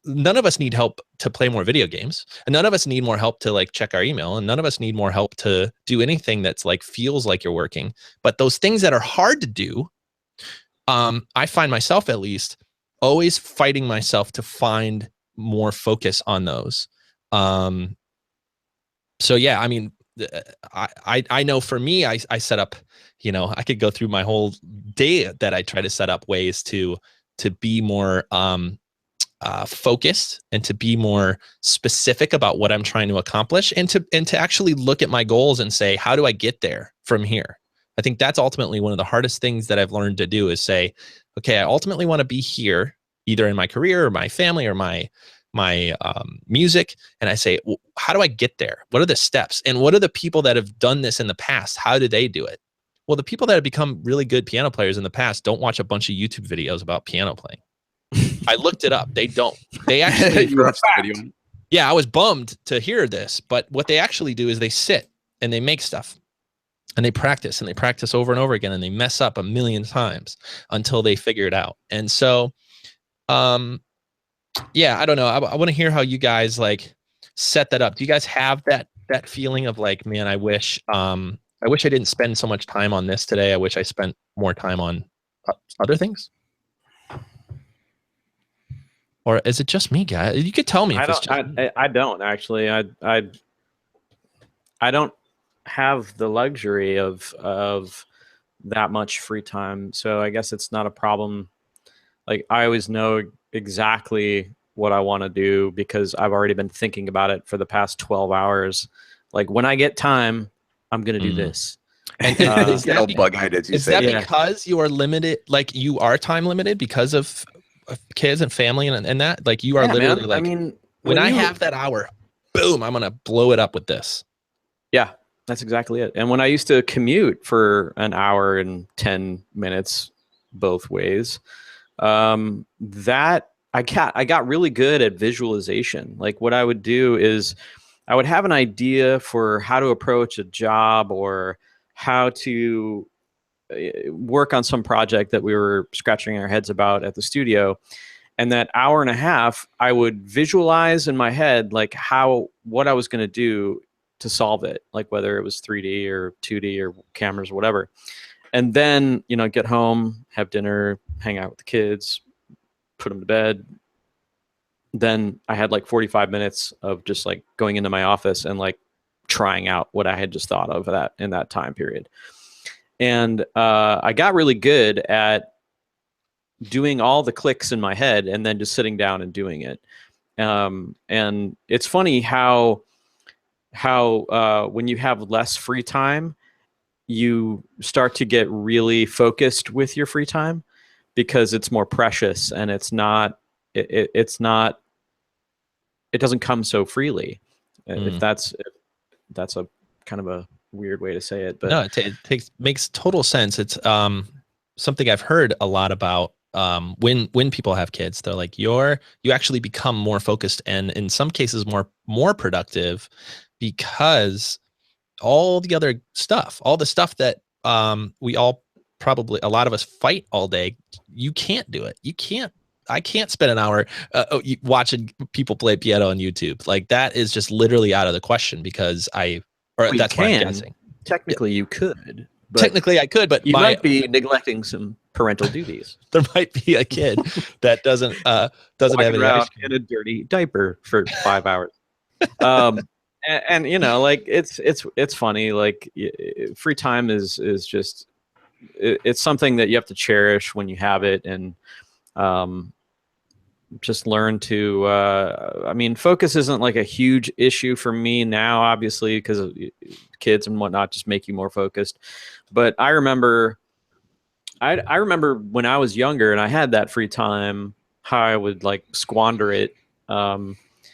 None of us need help to play more video games, and none of us need more help to like check our email, and none of us need more help to do anything that's like feels like you're working. But those things that are hard to do, I find myself at least always fighting myself to find more focus on those. So yeah, I mean, I know for me, I set up, I could go through my whole day that I try to set up ways to be more focused and to be more specific about what I'm trying to accomplish, and to actually look at my goals and say, how do I get there from here? I think that's ultimately one of the hardest things that I've learned to do is say, okay, I ultimately want to be here, either in my career or my family or my music. And I say, well, how do I get there? What are the steps? And what are the people that have done this in the past? How do they do it? Well, the people that have become really good piano players in the past don't watch a bunch of YouTube videos about piano playing. I looked it up. They don't. They actually, yeah, I was bummed to hear this, but what they actually do is they sit and they make stuff and they practice over and over again, and they mess up a million times until they figure it out. And so, yeah, I don't know. I want to hear how you guys like set that up. Do you guys have that feeling of like, man, I wish I didn't spend so much time on this today. I wish I spent more time on other things? Or is it just me, guys? You could tell me. I don't actually. I don't have the luxury of that much free time, so I guess it's not a problem. Like, I always know exactly what I want to do because I've already been thinking about it for the past 12 hours. Like, when I get time, I'm going to do this. And is that because you are limited? Like, you are time limited because of kids and family and that? Like, you are literally like, I mean, when I have that hour, boom, I'm going to blow it up with this. Yeah, that's exactly it. And when I used to commute for an hour and 10 minutes both ways, that I got really good at visualization. Like, what I would do is I would have an idea for how to approach a job or how to work on some project that we were scratching our heads about at the studio. And that hour and a half, I would visualize in my head, like what I was going to do to solve it, like whether it was 3D or 2D or cameras or whatever. And then, get home, have dinner, hang out with the kids, put them to bed. Then I had like 45 minutes of just like going into my office and like trying out what I had just thought of in that time period. And I got really good at doing all the clicks in my head and then just sitting down and doing it. And it's funny how when you have less free time, you start to get really focused with your free time because it's more precious and it doesn't come so freely. If that's a kind of a weird way to say it, but no, it makes total sense. It's something I've heard a lot about. When people have kids, they're like, you actually become more focused and in some cases more productive because all the stuff that we all probably, a lot of us fight all day, you can't do it. I can't spend an hour watching people play piano on YouTube. Like, that is just literally out of the question because that's what I'm guessing. Technically, you could. But technically I could, but you might be neglecting some parental duties. there might be a kid that doesn't have Walking any around ice cream. in a dirty diaper for 5 hours. And you know, like it's funny. Like free time is just it's something that you have to cherish when you have it, and just learn to. I mean, focus isn't like a huge issue for me now, obviously, because of kids and whatnot just make you more focused. But I remember when I was younger and I had that free time, how I would like squander it.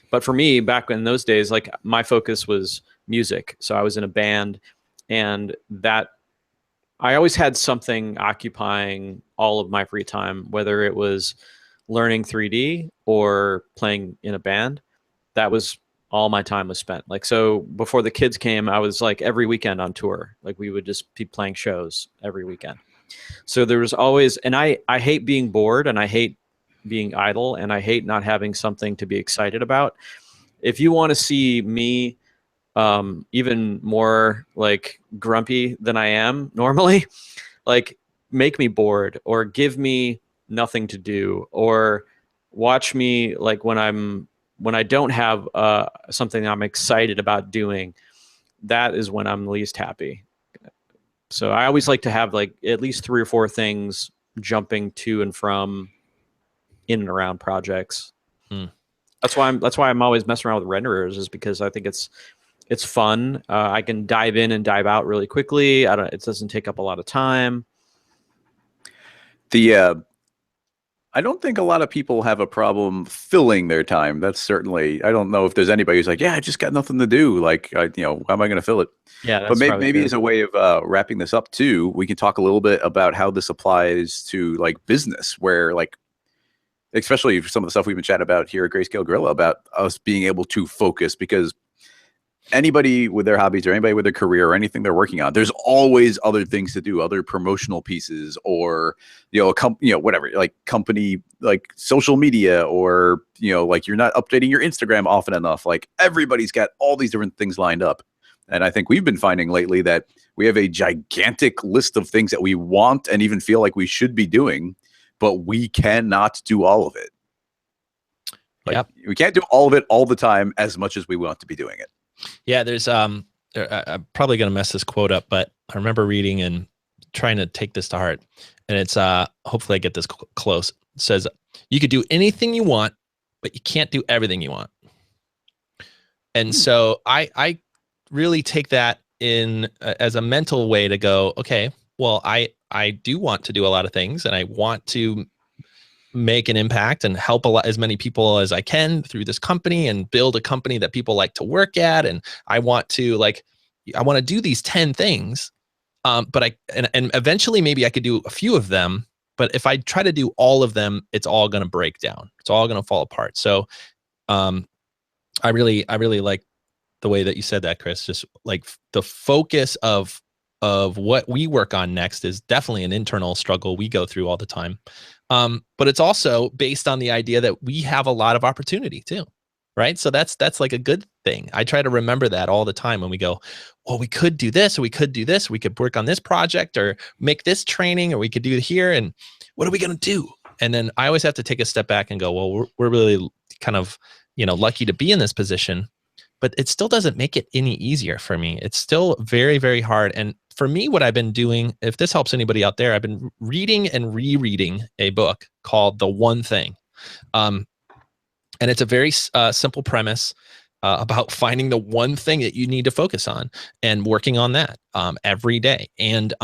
But for me, back in those days, like my focus was music. So I was in a band, and that I always had something occupying all of my free time, whether it was learning 3D or playing in a band. That was all my time was spent. Like, so before the kids came, I was like every weekend on tour. Like we would just be playing shows every weekend. So there was always, and I hate being bored, and I hate being idle, and I hate not having something to be excited about. If you want to see me even more like grumpy than I am normally, like make me bored or give me nothing to do, or watch me like when I don't have something I'm excited about doing. That is when I'm least happy. So I always like to have like at least 3 or 4 things jumping to and from in and around projects. That's why I'm always messing around with renderers, is because I think it's fun. I can dive in and dive out really quickly. It doesn't take up a lot of time. I don't think a lot of people have a problem filling their time. That's certainly, I don't know if there's anybody who's like, yeah, I just got nothing to do. Like, how am I going to fill it? Yeah, but maybe as a way of wrapping this up too, we can talk a little bit about how this applies to like business, where like, especially for some of the stuff we've been chatting about here at Greyscalegorilla, about us being able to focus, because anybody with their hobbies or anybody with their career or anything they're working on, there's always other things to do, other promotional pieces, or whatever, like company, like social media, or like you're not updating your Instagram often enough. Like everybody's got all these different things lined up, and I think we've been finding lately that we have a gigantic list of things that we want and even feel like we should be doing, but we cannot do all of it. Like, we can't do all of it all the time as much as we want to be doing it. Yeah, there's I'm probably gonna mess this quote up, but I remember reading and trying to take this to heart, and it's hopefully I get this close. It says, you could do anything you want, but you can't do everything you want. And so I really take that in as a mental way to go, okay, well, I do want to do a lot of things, and I want to make an impact and help as many people as I can through this company, and build a company that people like to work at. And I want to do these 10 things. But and eventually maybe I could do a few of them, but if I try to do all of them, it's all going to break down. It's all going to fall apart. So, I really like the way that you said that, Chris. Just like the focus of what we work on next is definitely an internal struggle we go through all the time. But it's also based on the idea that we have a lot of opportunity too, right? So that's like a good thing. I try to remember that all the time when we go, well, we could do this, or we could do this, we could work on this project, or make this training, or we could do it here, and what are we going to do? And then I always have to take a step back and go, well, we're really kind of, lucky to be in this position, but it still doesn't make it any easier for me. It's still very, very hard. And for me, what I've been doing, if this helps anybody out there, I've been reading and rereading a book called The One Thing. And it's a very simple premise about finding the one thing that you need to focus on and working on that every day. And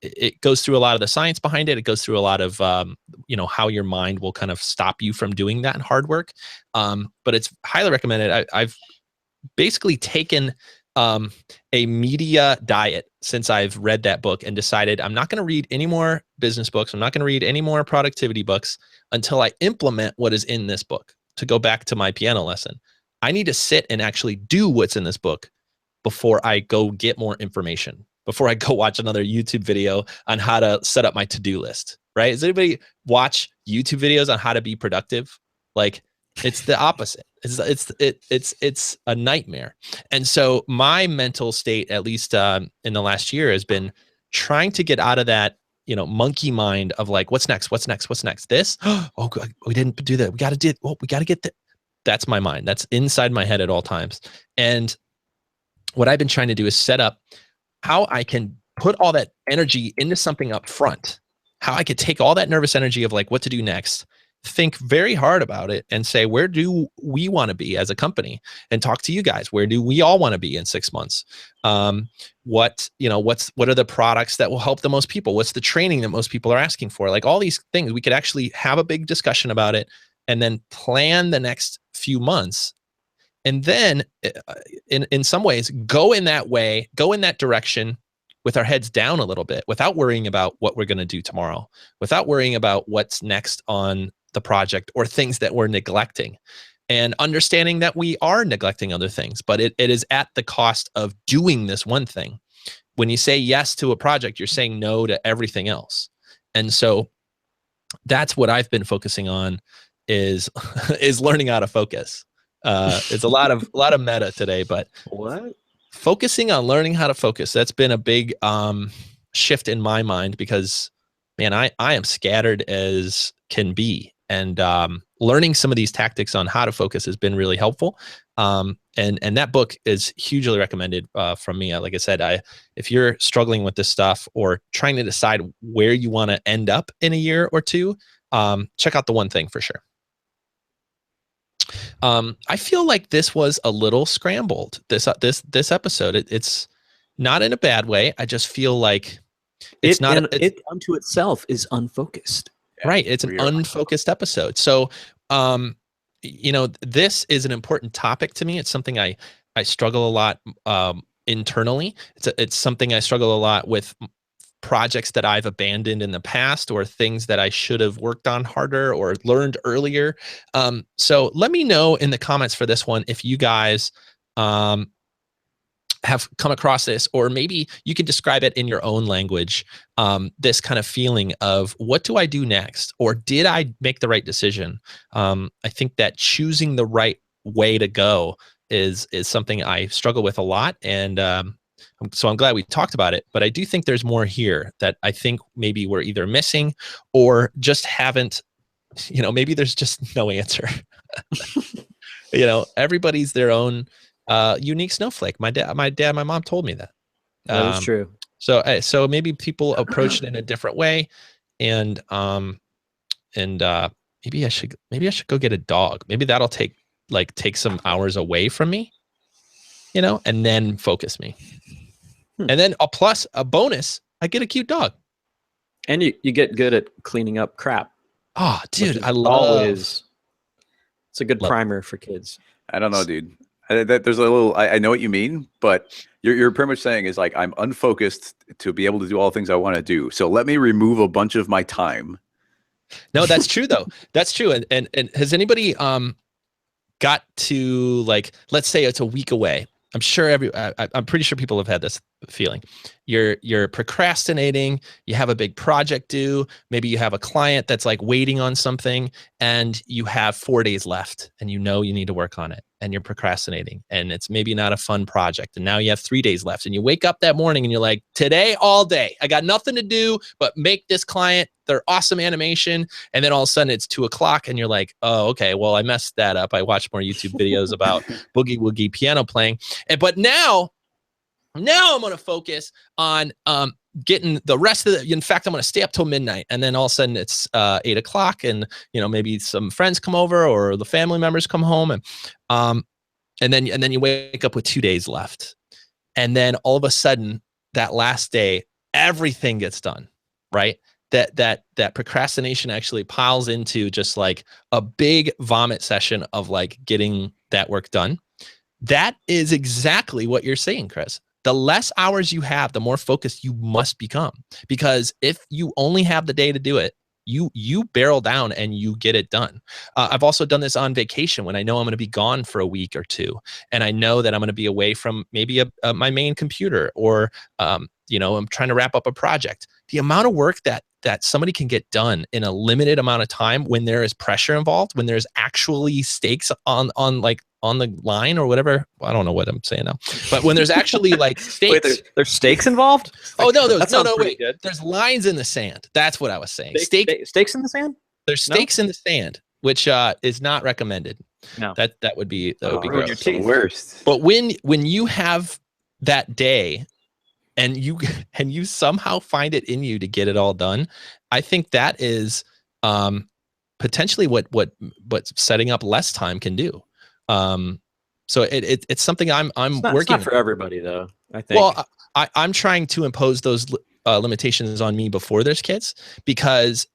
it goes through a lot of the science behind it. It goes through a lot of, how your mind will kind of stop you from doing that hard work. But it's highly recommended. I've basically taken a media diet since I've read that book, and decided I'm not going to read any more business books. I'm not going to read any more productivity books until I implement what is in this book. To go back to my piano lesson, I need to sit and actually do what's in this book before I go get more information, before I go watch another YouTube video on how to set up my to-do list, right? Does anybody watch YouTube videos on how to be productive? Like, it's the opposite. It's a nightmare. And so my mental state, at least in the last year, has been trying to get out of that, monkey mind of like, what's next? This? Oh, God, we didn't do that. We got to get that. That's my mind. That's inside my head at all times. And what I've been trying to do is set up how I can put all that energy into something up front, how I could take all that nervous energy of like what to do next, think very hard about it and say, where do we want to be as a company, and talk to you guys. Where do we all want to be in 6 months? What are the products that will help the most people? What's the training that most people are asking for? Like all these things, we could actually have a big discussion about it and then plan the next few months. And then in some ways, go in that direction with our heads down a little bit, without worrying about what we're going to do tomorrow, without worrying about what's next on the project or things that we're neglecting, and understanding that we are neglecting other things, but it is at the cost of doing this one thing. When you say yes to a project, you're saying no to everything else. And so that's what I've been focusing on is learning how to focus. It's a lot of meta today, but What? focusing on learning how to focus, that's been a big shift in my mind, because man, I am scattered as can be, and learning some of these tactics on how to focus has been really helpful. And that book is hugely recommended from me. Like I said, if you're struggling with this stuff or trying to decide where you want to end up in a year or two, check out The One Thing for sure. I feel like this was a little scrambled, this episode. It's not in a bad way. I just feel like it unto itself is unfocused. Right. It's an unfocused episode. So, this is an important topic to me. It's something I struggle a lot internally. It's something I struggle a lot with, projects that I've abandoned in the past, or things that I should have worked on harder or learned earlier. So let me know in the comments for this one if you guys have come across this, or maybe you can describe it in your own language. This kind of feeling of, what do I do next? Or did I make the right decision? I think that choosing the right way to go is something I struggle with a lot. And so I'm glad we talked about it, but I do think there's more here that I think maybe we're either missing or just haven't, maybe there's just no answer. Everybody's their own unique snowflake. My mom told me that. That is true. So maybe people approach it in a different way, and maybe I should go get a dog. Maybe that'll take some hours away from me, and then focus me. And then plus a bonus, I get a cute dog. And you get good at cleaning up crap. Oh, dude, I love it's a good primer for kids. I don't know, dude. There's a little, I know what you mean, but you're pretty much saying is like, I'm unfocused to be able to do all the things I want to do. So let me remove a bunch of my time. No, that's true though. That's true. And has anybody got to, like, let's say it's a week away. I'm sure I'm pretty sure people have had this feeling. You're procrastinating. You have a big project due. Maybe you have a client that's like waiting on something, and you have 4 days left, and you need to work on it, and you're procrastinating, and it's maybe not a fun project. And now you have 3 days left, and you wake up that morning and you're like, today, all day, I got nothing to do but make this client their awesome animation. And then all of a sudden it's 2:00 and you're like, oh, okay, well, I messed that up. I watched more YouTube videos about boogie woogie piano playing. But now I'm going to focus on getting the rest of in fact, I'm going to stay up till midnight. And then all of a sudden it's 8:00, and maybe some friends come over or the family members come home, and then you wake up with 2 days left. And then all of a sudden that last day, everything gets done, right? That procrastination actually piles into just like a big vomit session of like getting that work done. That is exactly what you're saying, Chris. The less hours you have, the more focused you must become. Because if you only have the day to do it, you barrel down and you get it done. I've also done this on vacation when I know I'm going to be gone for a week or two, and I know that I'm going to be away from maybe my main computer, or I'm trying to wrap up a project. The amount of work that that somebody can get done in a limited amount of time when there is pressure involved, when there's actually stakes on the line or whatever. I don't know what I'm saying now, but when there's actually like stakes. Wait, there's stakes involved? Oh no, wait. Good. There's lines in the sand. That's what I was saying. Stakes in the sand? There's stakes in the sand, which is not recommended. No. That would be ruin gross. your worst. But when you have that day and you somehow find it in you to get it all done, I think that is potentially what setting up less time can do. So it's something I'm working. It's not for everybody though, I think. Well, I'm trying to impose those limitations on me before there's kids, because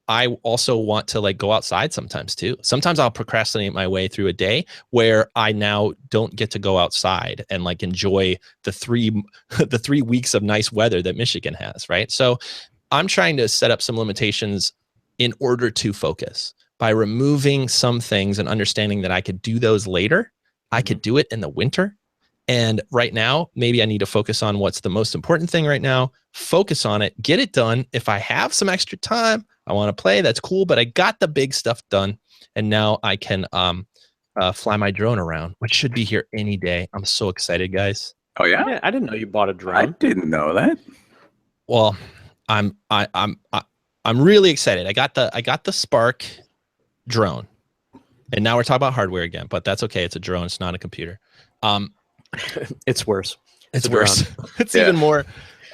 I also want to like go outside sometimes too. Sometimes I'll procrastinate my way through a day where I now don't get to go outside and like enjoy the 3 weeks of nice weather that Michigan has, right? So I'm trying to set up some limitations in order to focus by removing some things and understanding that I could do those later. I could do it in the winter. And right now, maybe I need to focus on what's the most important thing right now, focus on it, get it done. If I have some extra time, I want to play, that's cool, but I got the big stuff done. And now I can fly my drone around, which should be here any day. I'm so excited, guys. Oh yeah? I didn't know you bought a drone. I didn't know that. Well, I'm really excited. I got the Spark drone. And now we're talking about hardware again, but that's okay. It's a drone, it's not a computer. It's worse. It's worse. It's even more.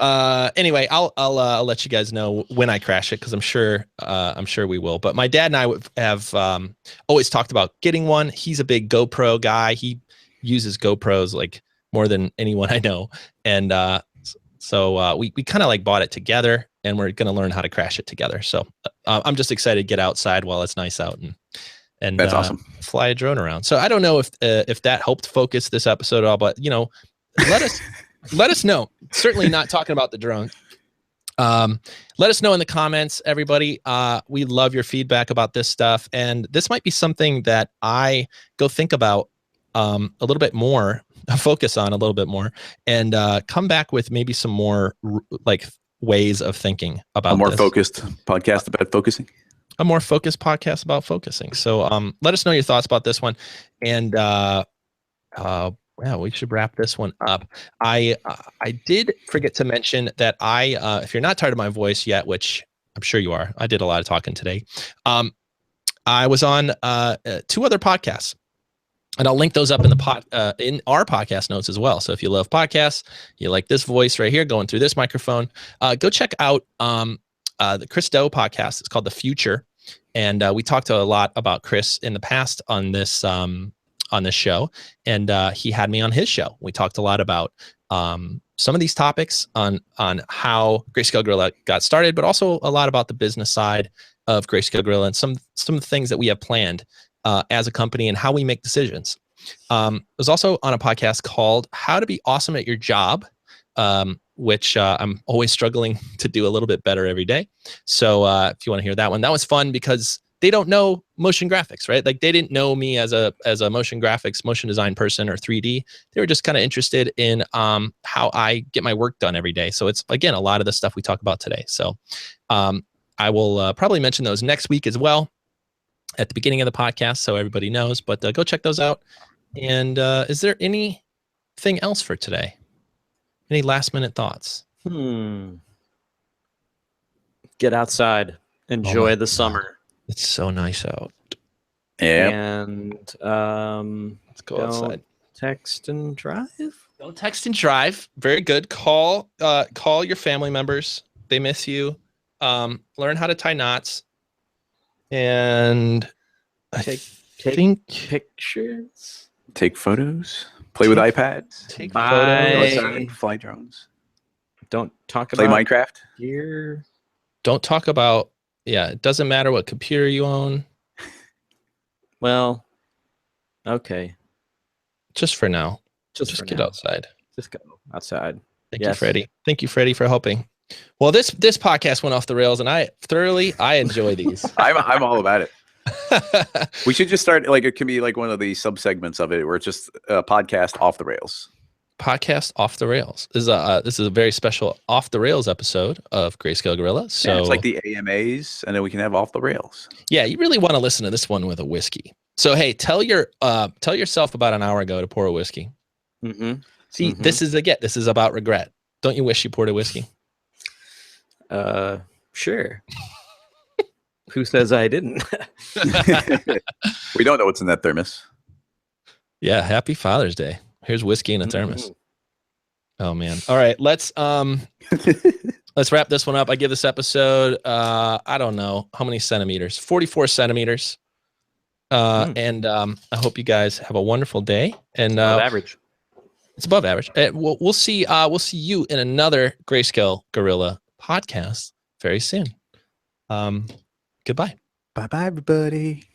Anyway, I'll let you guys know when I crash it, because I'm sure we will. But my dad and I have always talked about getting one. He's a big GoPro guy. He uses GoPros like more than anyone I know, and so we kind of like bought it together, and we're gonna learn how to crash it together. So I'm just excited to get outside while it's nice out and that's awesome. Fly a drone around. So I don't know if that helped focus this episode at all, but let us know. Certainly not talking about the drone. Let us know in the comments, everybody. We love your feedback about this stuff, and this might be something that I go think about a little bit more, focus on a little bit more, and come back with maybe some more like ways of thinking about a more this. Focused podcast about focusing. A more focused podcast about focusing. So let us know your thoughts about this one. And we should wrap this one up. I did forget to mention that if you're not tired of my voice yet, which I'm sure you are, I did a lot of talking today. I was on 2 other podcasts, and I'll link those up in in our podcast notes as well. So if you love podcasts, you like this voice right here going through this microphone, go check out the Chris Do podcast. It's called The Future. And we talked a lot about Chris in the past on this show, and he had me on his show. We talked a lot about some of these topics on how Greyscalegorilla got started, but also a lot about the business side of Greyscalegorilla and some of the things that we have planned as a company and how we make decisions. It was also on a podcast called How to Be Awesome at Your Job, which I'm always struggling to do a little bit better every day. So if you want to hear that one, that was fun because they don't know motion graphics, right? Like they didn't know me as a motion graphics, motion design person or 3D. They were just kind of interested in how I get my work done every day. So it's, again, a lot of the stuff we talk about today. So I will probably mention those next week as well at the beginning of the podcast so everybody knows. But go check those out. And is there anything else for today? Any last minute thoughts? Get outside. Enjoy the summer. It's so nice out. Yeah. And let's go outside. Text and drive. Don't text and drive. Very good. Call your family members. They miss you. Learn how to tie knots. And Take pictures. Take photos. Play with iPads. Take photos. Fly drones. Don't talk Play about Minecraft. gear. Don't talk about, it doesn't matter what computer you own. Well, okay. Just for now. Just get outside. Just go outside. Thank you, Freddie. Thank you, Freddie, for helping. Well, this podcast went off the rails, and I enjoy these. I'm all about it. We should just start, like, it can be like one of the sub segments of it where it's just a podcast off the rails. podcast Off the Rails. This is a very special Off the Rails episode of Greyscalegorilla. So yeah, it's like the AMAs, and then we can have Off the Rails. Yeah, you really want to listen to this one with a whiskey. So hey, tell yourself about an hour ago to pour a whiskey. Mm-hmm. See, this is about regret. Don't you wish you poured a whiskey? Sure. Who says I didn't? We don't know what's in that thermos. Yeah, happy Father's Day. Here's whiskey in a thermos. Oh man. All right, let's wrap this one up. I give this episode I don't know how many centimeters. 44 centimeters. And I hope you guys have a wonderful day. And above average. It's above average. We'll see you in another Greyscalegorilla podcast very soon. Goodbye. Bye-bye, everybody.